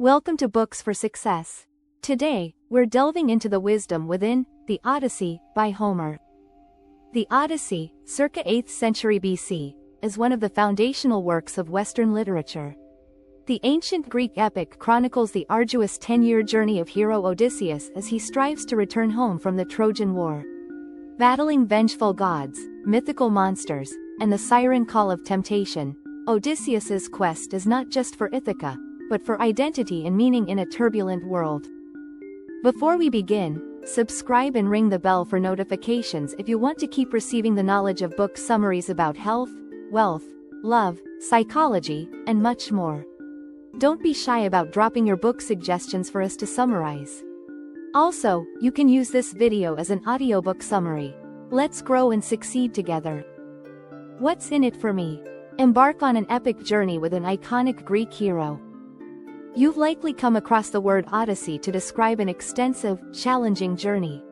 Welcome to Books for Success. Today, we're delving into the wisdom within the Odyssey by Homer. The Odyssey, circa 8th century BC, is one of the foundational works of Western literature. The ancient Greek epic chronicles the arduous 10-year journey of hero Odysseus as he strives to return home from the Trojan War. Battling vengeful gods, mythical monsters, and the siren call of temptation, Odysseus's quest is not just for Ithaca, but for identity and meaning in a turbulent world. Before we begin, subscribe and ring the bell for notifications if you want to keep receiving the knowledge of book summaries about health, wealth, love, psychology, and much more. Don't be shy about dropping your book suggestions for us to summarize. Also, you can use this video as an audiobook summary. Let's grow and succeed together. What's in it for me? Embark on an epic journey with an iconic Greek hero. You've likely come across the word Odyssey to describe an extensive, challenging journey.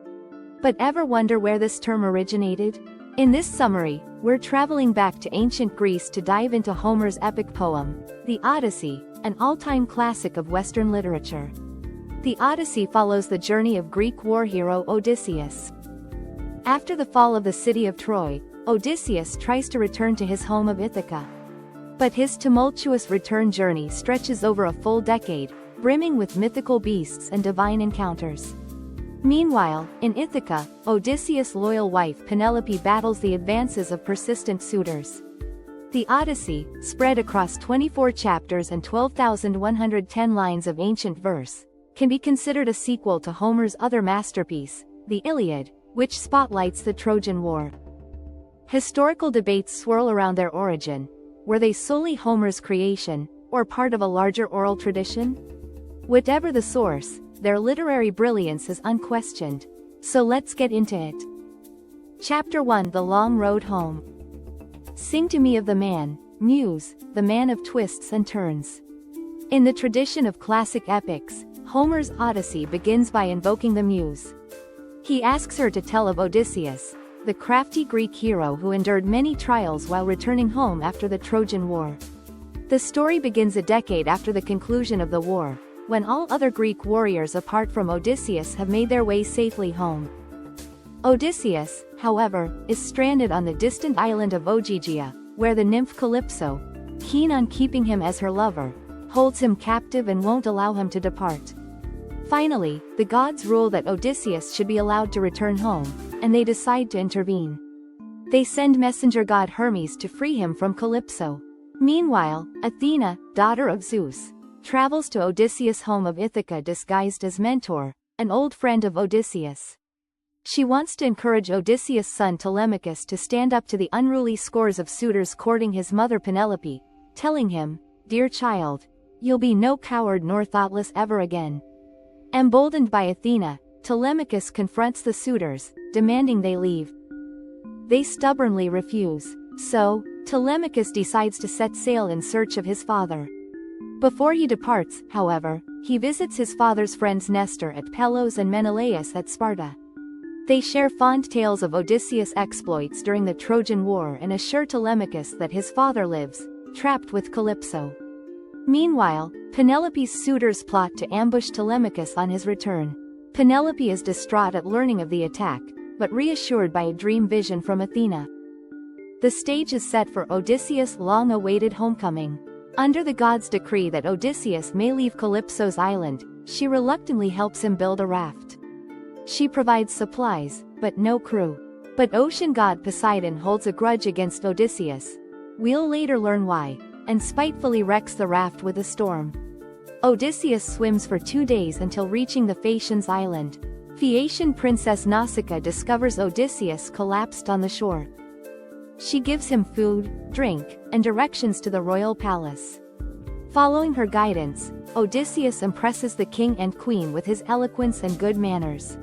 But ever wonder where this term originated? In this summary, we're traveling back to ancient Greece to dive into Homer's epic poem, The Odyssey, an all-time classic of Western literature. The Odyssey follows the journey of Greek war hero Odysseus. After the fall of the city of Troy, Odysseus tries to return to his home of Ithaca. But his tumultuous return journey stretches over a full decade, brimming with mythical beasts and divine encounters. Meanwhile, in Ithaca, Odysseus' loyal wife Penelope battles the advances of persistent suitors. The Odyssey, spread across 24 chapters and 12,110 lines of ancient verse, can be considered a sequel to Homer's other masterpiece, the Iliad, which spotlights the Trojan War. Historical debates swirl around their origin. Were they solely Homer's creation, or part of a larger oral tradition? Whatever the source, their literary brilliance is unquestioned. So let's get into it. Chapter 1: The Long Road Home. Sing to me of the man, Muse, the man of twists and turns. In the tradition of classic epics, Homer's Odyssey begins by invoking the Muse. He asks her to tell of Odysseus, the crafty Greek hero who endured many trials while returning home after the Trojan War. The story begins a decade after the conclusion of the war, when all other Greek warriors apart from Odysseus have made their way safely home. Odysseus, however, is stranded on the distant island of Ogygia, where the nymph Calypso, keen on keeping him as her lover, holds him captive and won't allow him to depart. Finally, the gods rule that Odysseus should be allowed to return home, and they decide to intervene. They send messenger god Hermes to free him from Calypso. Meanwhile, Athena, daughter of Zeus, travels to Odysseus' home of Ithaca disguised as Mentor, an old friend of Odysseus. She wants to encourage Odysseus' son Telemachus to stand up to the unruly scores of suitors courting his mother Penelope, telling him, "Dear child, you'll be no coward nor thoughtless ever again." Emboldened by Athena, Telemachus confronts the suitors, demanding they leave. They stubbornly refuse, so Telemachus decides to set sail in search of his father. Before he departs, however, he visits his father's friends Nestor at Pelos and Menelaus at Sparta. They share fond tales of Odysseus' exploits during the Trojan War and assure Telemachus that his father lives, trapped with Calypso. Meanwhile, Penelope's suitors plot to ambush Telemachus on his return. Penelope is distraught at learning of the attack, but reassured by a dream vision from Athena. The stage is set for Odysseus' long-awaited homecoming. Under the gods' decree that Odysseus may leave Calypso's island, she reluctantly helps him build a raft. She provides supplies, but no crew. But ocean god Poseidon holds a grudge against Odysseus. We'll later learn why, and spitefully wrecks the raft with a storm. Odysseus swims for 2 days until reaching the Phaeacians' island. Phaeacian princess Nausicaa discovers Odysseus collapsed on the shore. She gives him food, drink, and directions to the royal palace. Following her guidance, Odysseus impresses the king and queen with his eloquence and good manners.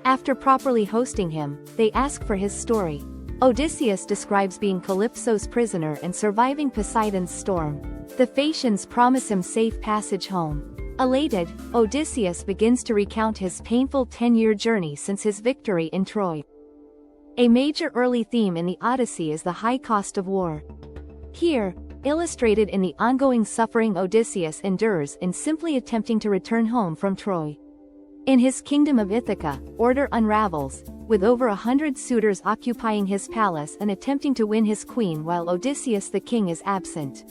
After properly hosting him, they ask for his story. Odysseus describes being Calypso's prisoner and surviving Poseidon's storm. The Phaeacians promise him safe passage home. Elated, Odysseus begins to recount his painful 10-year journey since his victory in Troy. A major early theme in the Odyssey is the high cost of war. Here, illustrated in the ongoing suffering Odysseus endures in simply attempting to return home from Troy. In his kingdom of Ithaca, order unravels, with over 100 suitors occupying his palace and attempting to win his queen while Odysseus the king is absent.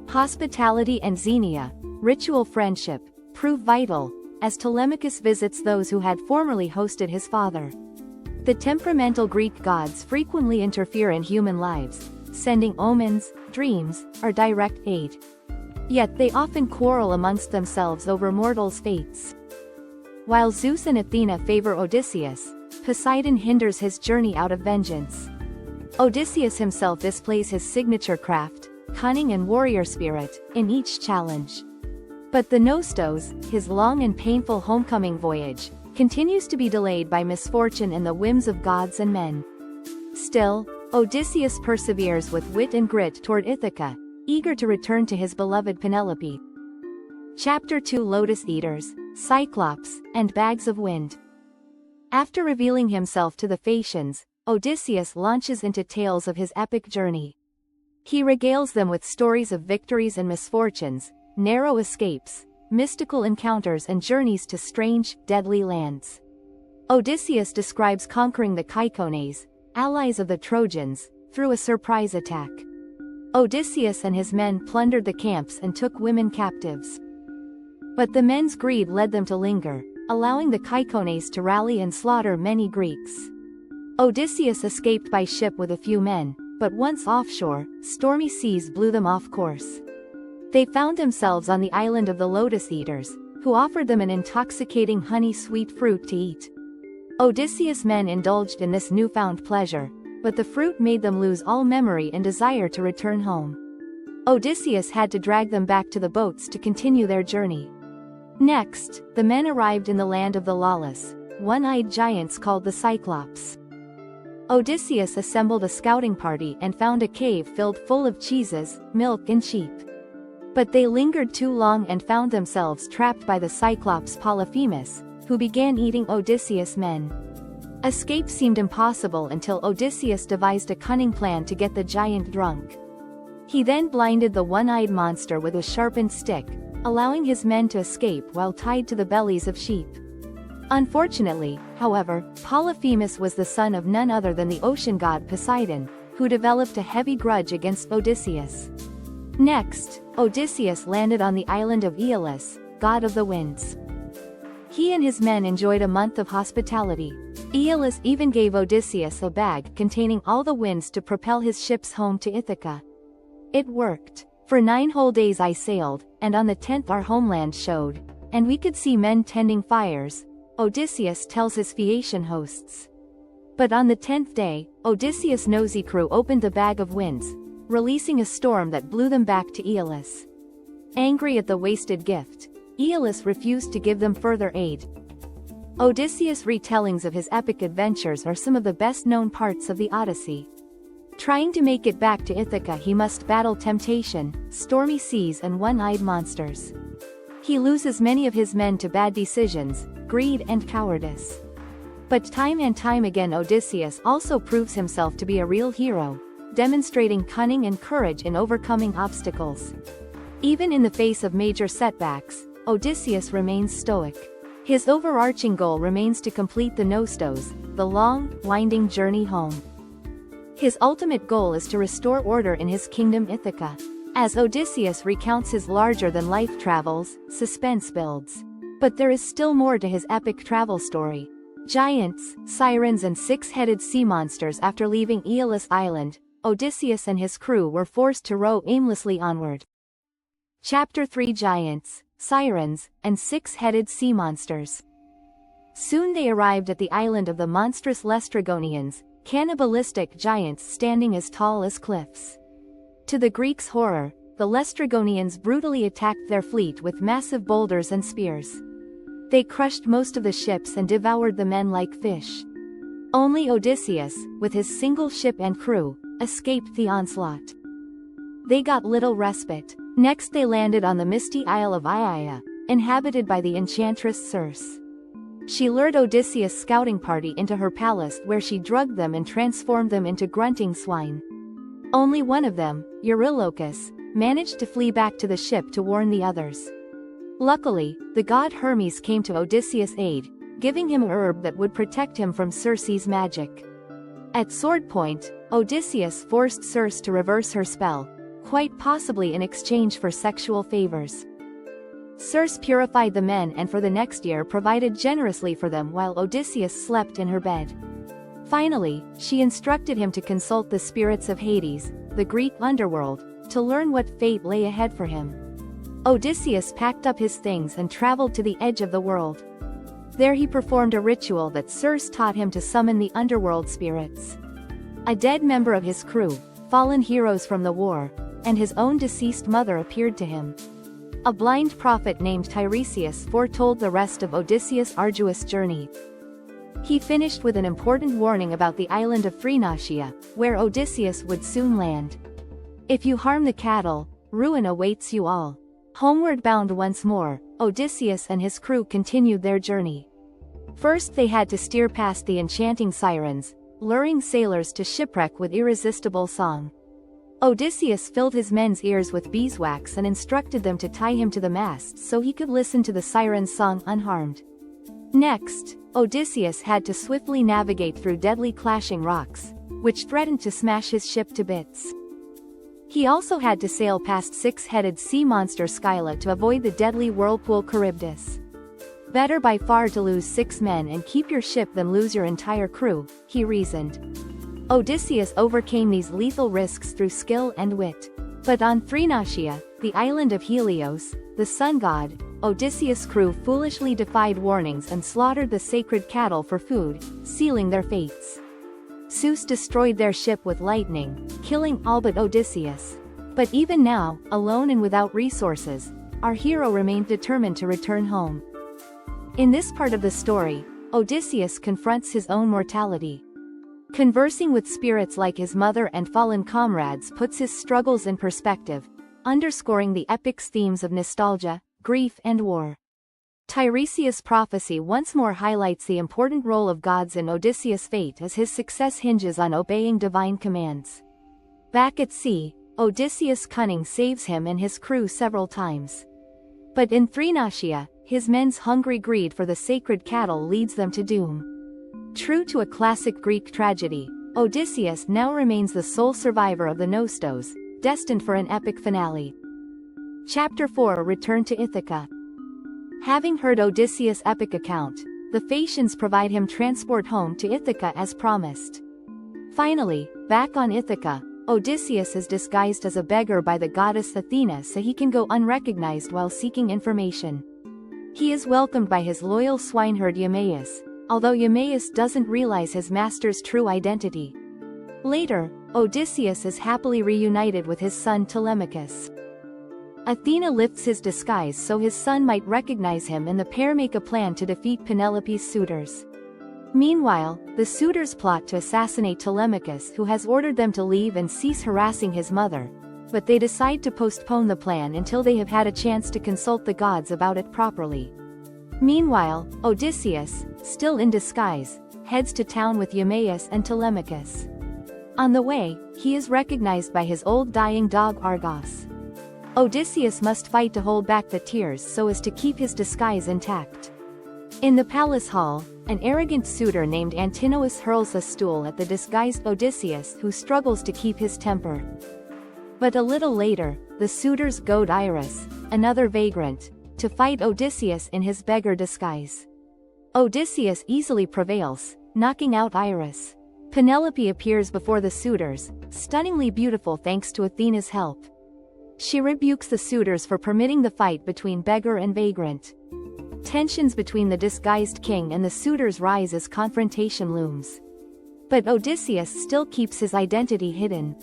Hospitality and xenia, ritual friendship, prove vital, as Telemachus visits those who had formerly hosted his father. The temperamental Greek gods frequently interfere in human lives, sending omens, dreams, or direct aid. Yet they often quarrel amongst themselves over mortals' fates. While Zeus and Athena favor Odysseus, Poseidon hinders his journey out of vengeance. Odysseus himself displays his signature craft, cunning and warrior spirit, in each challenge. But the Nostos, his long and painful homecoming voyage, continues to be delayed by misfortune and the whims of gods and men. Still, Odysseus perseveres with wit and grit toward Ithaca, eager to return to his beloved Penelope. Chapter 2 Lotus Eaters, Cyclops, and Bags of Wind. After revealing himself to the Phaeacians, Odysseus launches into tales of his epic journey. He regales them with stories of victories and misfortunes, narrow escapes, mystical encounters and journeys to strange, deadly lands. Odysseus describes conquering the Caecones, allies of the Trojans, through a surprise attack. Odysseus and his men plundered the camps and took women captives. But the men's greed led them to linger, allowing the Caecones to rally and slaughter many Greeks. Odysseus escaped by ship with a few men, but once offshore, stormy seas blew them off course. They found themselves on the island of the Lotus Eaters, who offered them an intoxicating honey-sweet fruit to eat. Odysseus' men indulged in this newfound pleasure, but the fruit made them lose all memory and desire to return home. Odysseus had to drag them back to the boats to continue their journey. Next, the men arrived in the land of the lawless, one-eyed giants called the Cyclops. Odysseus assembled a scouting party and found a cave filled full of cheeses, milk and sheep. But they lingered too long and found themselves trapped by the Cyclops Polyphemus, who began eating Odysseus' men. Escape seemed impossible until Odysseus devised a cunning plan to get the giant drunk. He then blinded the one-eyed monster with a sharpened stick, allowing his men to escape while tied to the bellies of sheep. Unfortunately, however, Polyphemus was the son of none other than the ocean god Poseidon, who developed a heavy grudge against Odysseus. Next, Odysseus landed on the island of Aeolus, god of the winds. He and his men enjoyed a month of hospitality. Aeolus even gave Odysseus a bag containing all the winds to propel his ships home to Ithaca. It worked. For 9 whole days I sailed, and on the 10th our homeland showed, and we could see men tending fires, Odysseus tells his Phaeacian hosts. But on the 10th day, Odysseus' nosy crew opened the bag of winds, releasing a storm that blew them back to Aeolus. Angry at the wasted gift, Aeolus refused to give them further aid. Odysseus' retellings of his epic adventures are some of the best-known parts of the Odyssey. Trying to make it back to Ithaca, he must battle temptation, stormy seas and one-eyed monsters. He loses many of his men to bad decisions, greed and cowardice. But time and time again Odysseus also proves himself to be a real hero, demonstrating cunning and courage in overcoming obstacles. Even in the face of major setbacks, Odysseus remains stoic. His overarching goal remains to complete the Nostos, the long, winding journey home. His ultimate goal is to restore order in his kingdom Ithaca. As Odysseus recounts his larger-than-life travels, suspense builds. But there is still more to his epic travel story. Giants, sirens and 6-headed sea monsters. After leaving Aeolus Island, Odysseus and his crew were forced to row aimlessly onward. Chapter 3 Giants, Sirens, and 6-headed sea monsters. Soon they arrived at the island of the monstrous Laestrygonians, cannibalistic giants standing as tall as cliffs. To the Greeks' horror, the Laestrygonians brutally attacked their fleet with massive boulders and spears. They crushed most of the ships and devoured the men like fish. Only Odysseus, with his single ship and crew, escaped the onslaught. They got little respite. Next they landed on the misty Isle of Aiaia, inhabited by the enchantress Circe. She lured Odysseus' scouting party into her palace where she drugged them and transformed them into grunting swine. Only one of them, Eurylochus, managed to flee back to the ship to warn the others. Luckily, the god Hermes came to Odysseus' aid, giving him a herb that would protect him from Circe's magic. At sword point, Odysseus forced Circe to reverse her spell, quite possibly in exchange for sexual favors. Circe purified the men and for the next year provided generously for them while Odysseus slept in her bed. Finally, she instructed him to consult the spirits of Hades, the Greek underworld, to learn what fate lay ahead for him. Odysseus packed up his things and traveled to the edge of the world. There he performed a ritual that Circe taught him to summon the underworld spirits. A dead member of his crew, fallen heroes from the war, and his own deceased mother appeared to him. A blind prophet named Tiresias foretold the rest of Odysseus' arduous journey. He finished with an important warning about the island of Thrinacia, where Odysseus would soon land. If you harm the cattle, ruin awaits you all. Homeward bound once more, Odysseus and his crew continued their journey. First they had to steer past the enchanting sirens, luring sailors to shipwreck with irresistible song. Odysseus filled his men's ears with beeswax and instructed them to tie him to the masts so he could listen to the sirens' song unharmed. Next, Odysseus had to swiftly navigate through deadly clashing rocks, which threatened to smash his ship to bits. He also had to sail past six-headed sea monster Scylla to avoid the deadly whirlpool Charybdis. Better by far to lose 6 men and keep your ship than lose your entire crew, he reasoned. Odysseus overcame these lethal risks through skill and wit. But on Thrinacia, the island of Helios, the sun god, Odysseus' crew foolishly defied warnings and slaughtered the sacred cattle for food, sealing their fates. Zeus destroyed their ship with lightning, killing all but Odysseus. But even now, alone and without resources, our hero remained determined to return home. In this part of the story, Odysseus confronts his own mortality. Conversing with spirits like his mother and fallen comrades puts his struggles in perspective, underscoring the epic's themes of nostalgia, grief and war. Tiresias' prophecy once more highlights the important role of gods in Odysseus' fate as his success hinges on obeying divine commands. Back at sea, Odysseus' cunning saves him and his crew several times. But in Thrinacia, his men's hungry greed for the sacred cattle leads them to doom. True to a classic Greek tragedy, Odysseus now remains the sole survivor of the Nostos, destined for an epic finale. Chapter 4 Return to Ithaca. Having heard Odysseus' epic account, the Phaeacians provide him transport home to Ithaca as promised. Finally, back on Ithaca, Odysseus is disguised as a beggar by the goddess Athena so he can go unrecognized while seeking information. He is welcomed by his loyal swineherd Eumaeus, although Eumaeus doesn't realize his master's true identity. Later, Odysseus is happily reunited with his son Telemachus. Athena lifts his disguise so his son might recognize him and the pair make a plan to defeat Penelope's suitors. Meanwhile, the suitors plot to assassinate Telemachus, who has ordered them to leave and cease harassing his mother, but they decide to postpone the plan until they have had a chance to consult the gods about it properly. Meanwhile, Odysseus, still in disguise, heads to town with Eumaeus and Telemachus. On the way, he is recognized by his old dying dog Argos. Odysseus must fight to hold back the tears so as to keep his disguise intact. In the palace hall, an arrogant suitor named Antinous hurls a stool at the disguised Odysseus, who struggles to keep his temper. But a little later, the suitors goad Iris, another vagrant, to fight Odysseus in his beggar disguise. Odysseus easily prevails, knocking out Iris. Penelope appears before the suitors, stunningly beautiful thanks to Athena's help. She rebukes the suitors for permitting the fight between beggar and vagrant. Tensions between the disguised king and the suitors rise as confrontation looms. But Odysseus still keeps his identity hidden.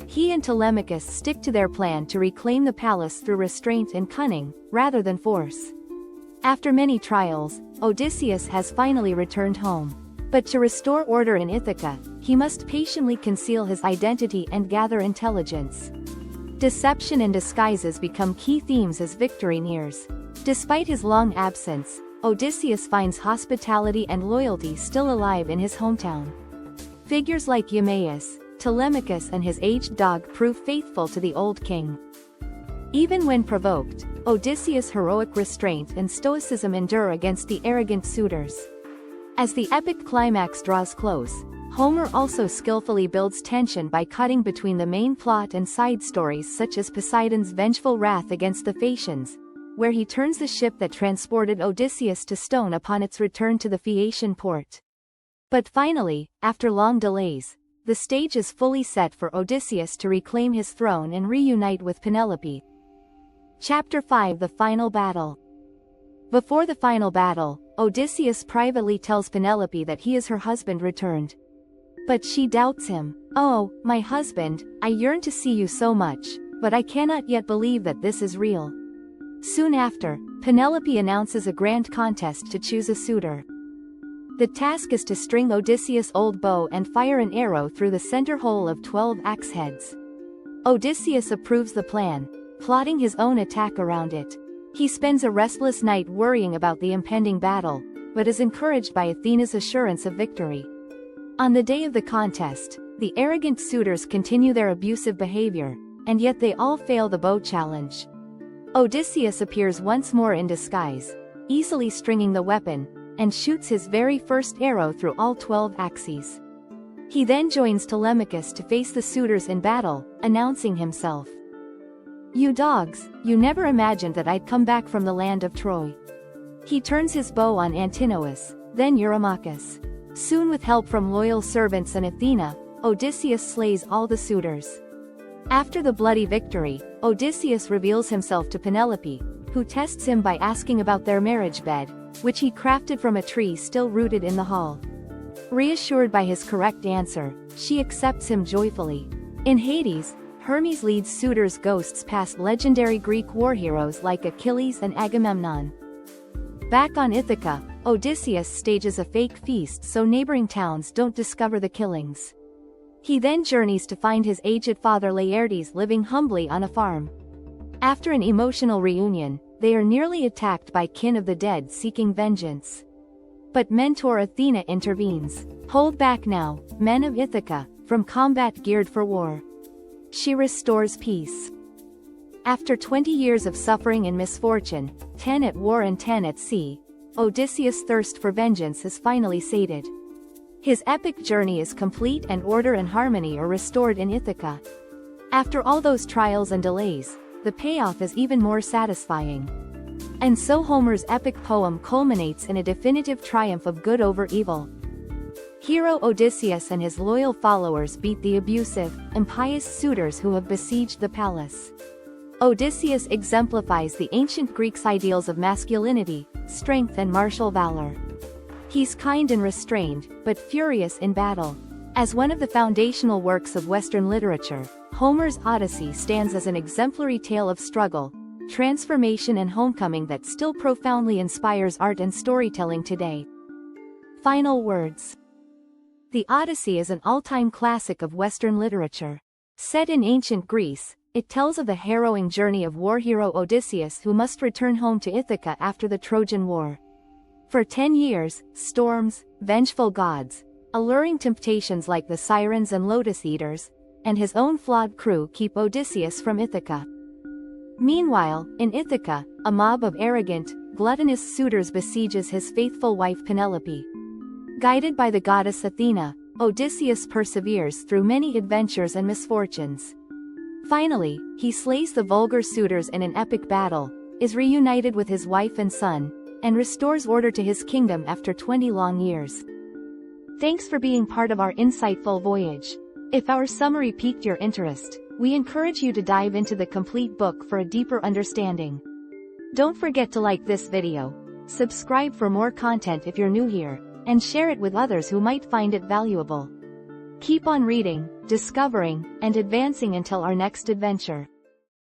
He and Telemachus stick to their plan to reclaim the palace through restraint and cunning, rather than force. After many trials, Odysseus has finally returned home. But to restore order in Ithaca, he must patiently conceal his identity and gather intelligence. Deception and disguises become key themes as victory nears. Despite his long absence, Odysseus finds hospitality and loyalty still alive in his hometown. Figures like Eumaeus, Telemachus and his aged dog prove faithful to the old king. Even when provoked, Odysseus' heroic restraint and stoicism endure against the arrogant suitors. As the epic climax draws close, Homer also skillfully builds tension by cutting between the main plot and side stories such as Poseidon's vengeful wrath against the Phaeacians, where he turns the ship that transported Odysseus to stone upon its return to the Phaeacian port. But finally, after long delays, the stage is fully set for Odysseus to reclaim his throne and reunite with Penelope. Chapter 5: The Final Battle. Before the final battle, Odysseus privately tells Penelope that he is her husband returned. But she doubts him. "Oh, my husband, I yearn to see you so much, but I cannot yet believe that this is real." Soon after, Penelope announces a grand contest to choose a suitor. The task is to string Odysseus' old bow and fire an arrow through the center hole of 12 axe heads. Odysseus approves the plan, plotting his own attack around it. He spends a restless night worrying about the impending battle, but is encouraged by Athena's assurance of victory. On the day of the contest, the arrogant suitors continue their abusive behavior, and yet they all fail the bow challenge. Odysseus appears once more in disguise, easily stringing the weapon, and shoots his very first arrow through all 12 axes. He then joins Telemachus to face the suitors in battle, announcing himself. "You dogs, you never imagined that I'd come back from the land of Troy." He turns his bow on Antinous, then Eurymachus. Soon, with help from loyal servants and Athena, Odysseus slays all the suitors. After the bloody victory, Odysseus reveals himself to Penelope, who tests him by asking about their marriage bed, which he crafted from a tree still rooted in the hall. Reassured by his correct answer, she accepts him joyfully. In Hades, Hermes leads suitors' ghosts past legendary Greek war heroes like Achilles and Agamemnon. Back on Ithaca, Odysseus stages a fake feast so neighboring towns don't discover the killings. He then journeys to find his aged father Laertes living humbly on a farm. After an emotional reunion, they are nearly attacked by kin of the dead seeking vengeance. But mentor Athena intervenes. "Hold back now, men of Ithaca, from combat geared for war." She restores peace. After 20 years of suffering and misfortune, 10 at war and 10 at sea, Odysseus' thirst for vengeance is finally sated. His epic journey is complete and order and harmony are restored in Ithaca. After all those trials and delays, the payoff is even more satisfying. And so Homer's epic poem culminates in a definitive triumph of good over evil. Hero Odysseus and his loyal followers beat the abusive, impious suitors who have besieged the palace. Odysseus exemplifies the ancient Greeks' ideals of masculinity, strength and martial valor. He's kind and restrained, but furious in battle. As one of the foundational works of Western literature, Homer's Odyssey stands as an exemplary tale of struggle, transformation and homecoming that still profoundly inspires art and storytelling today. Final words. The Odyssey is an all-time classic of Western literature. Set in ancient Greece, it tells of the harrowing journey of war hero Odysseus who must return home to Ithaca after the Trojan War. For 10 years, storms, vengeful gods, alluring temptations like the sirens and lotus eaters, and his own flawed crew keep Odysseus from Ithaca. Meanwhile, in Ithaca, a mob of arrogant, gluttonous suitors besieges his faithful wife Penelope. Guided by the goddess Athena, Odysseus perseveres through many adventures and misfortunes. Finally, he slays the vulgar suitors in an epic battle, is reunited with his wife and son, and restores order to his kingdom after 20 long years. Thanks for being part of our insightful voyage. If our summary piqued your interest, we encourage you to dive into the complete book for a deeper understanding. Don't forget to like this video, subscribe for more content if you're new here, and share it with others who might find it valuable. Keep on reading, discovering, and advancing until our next adventure.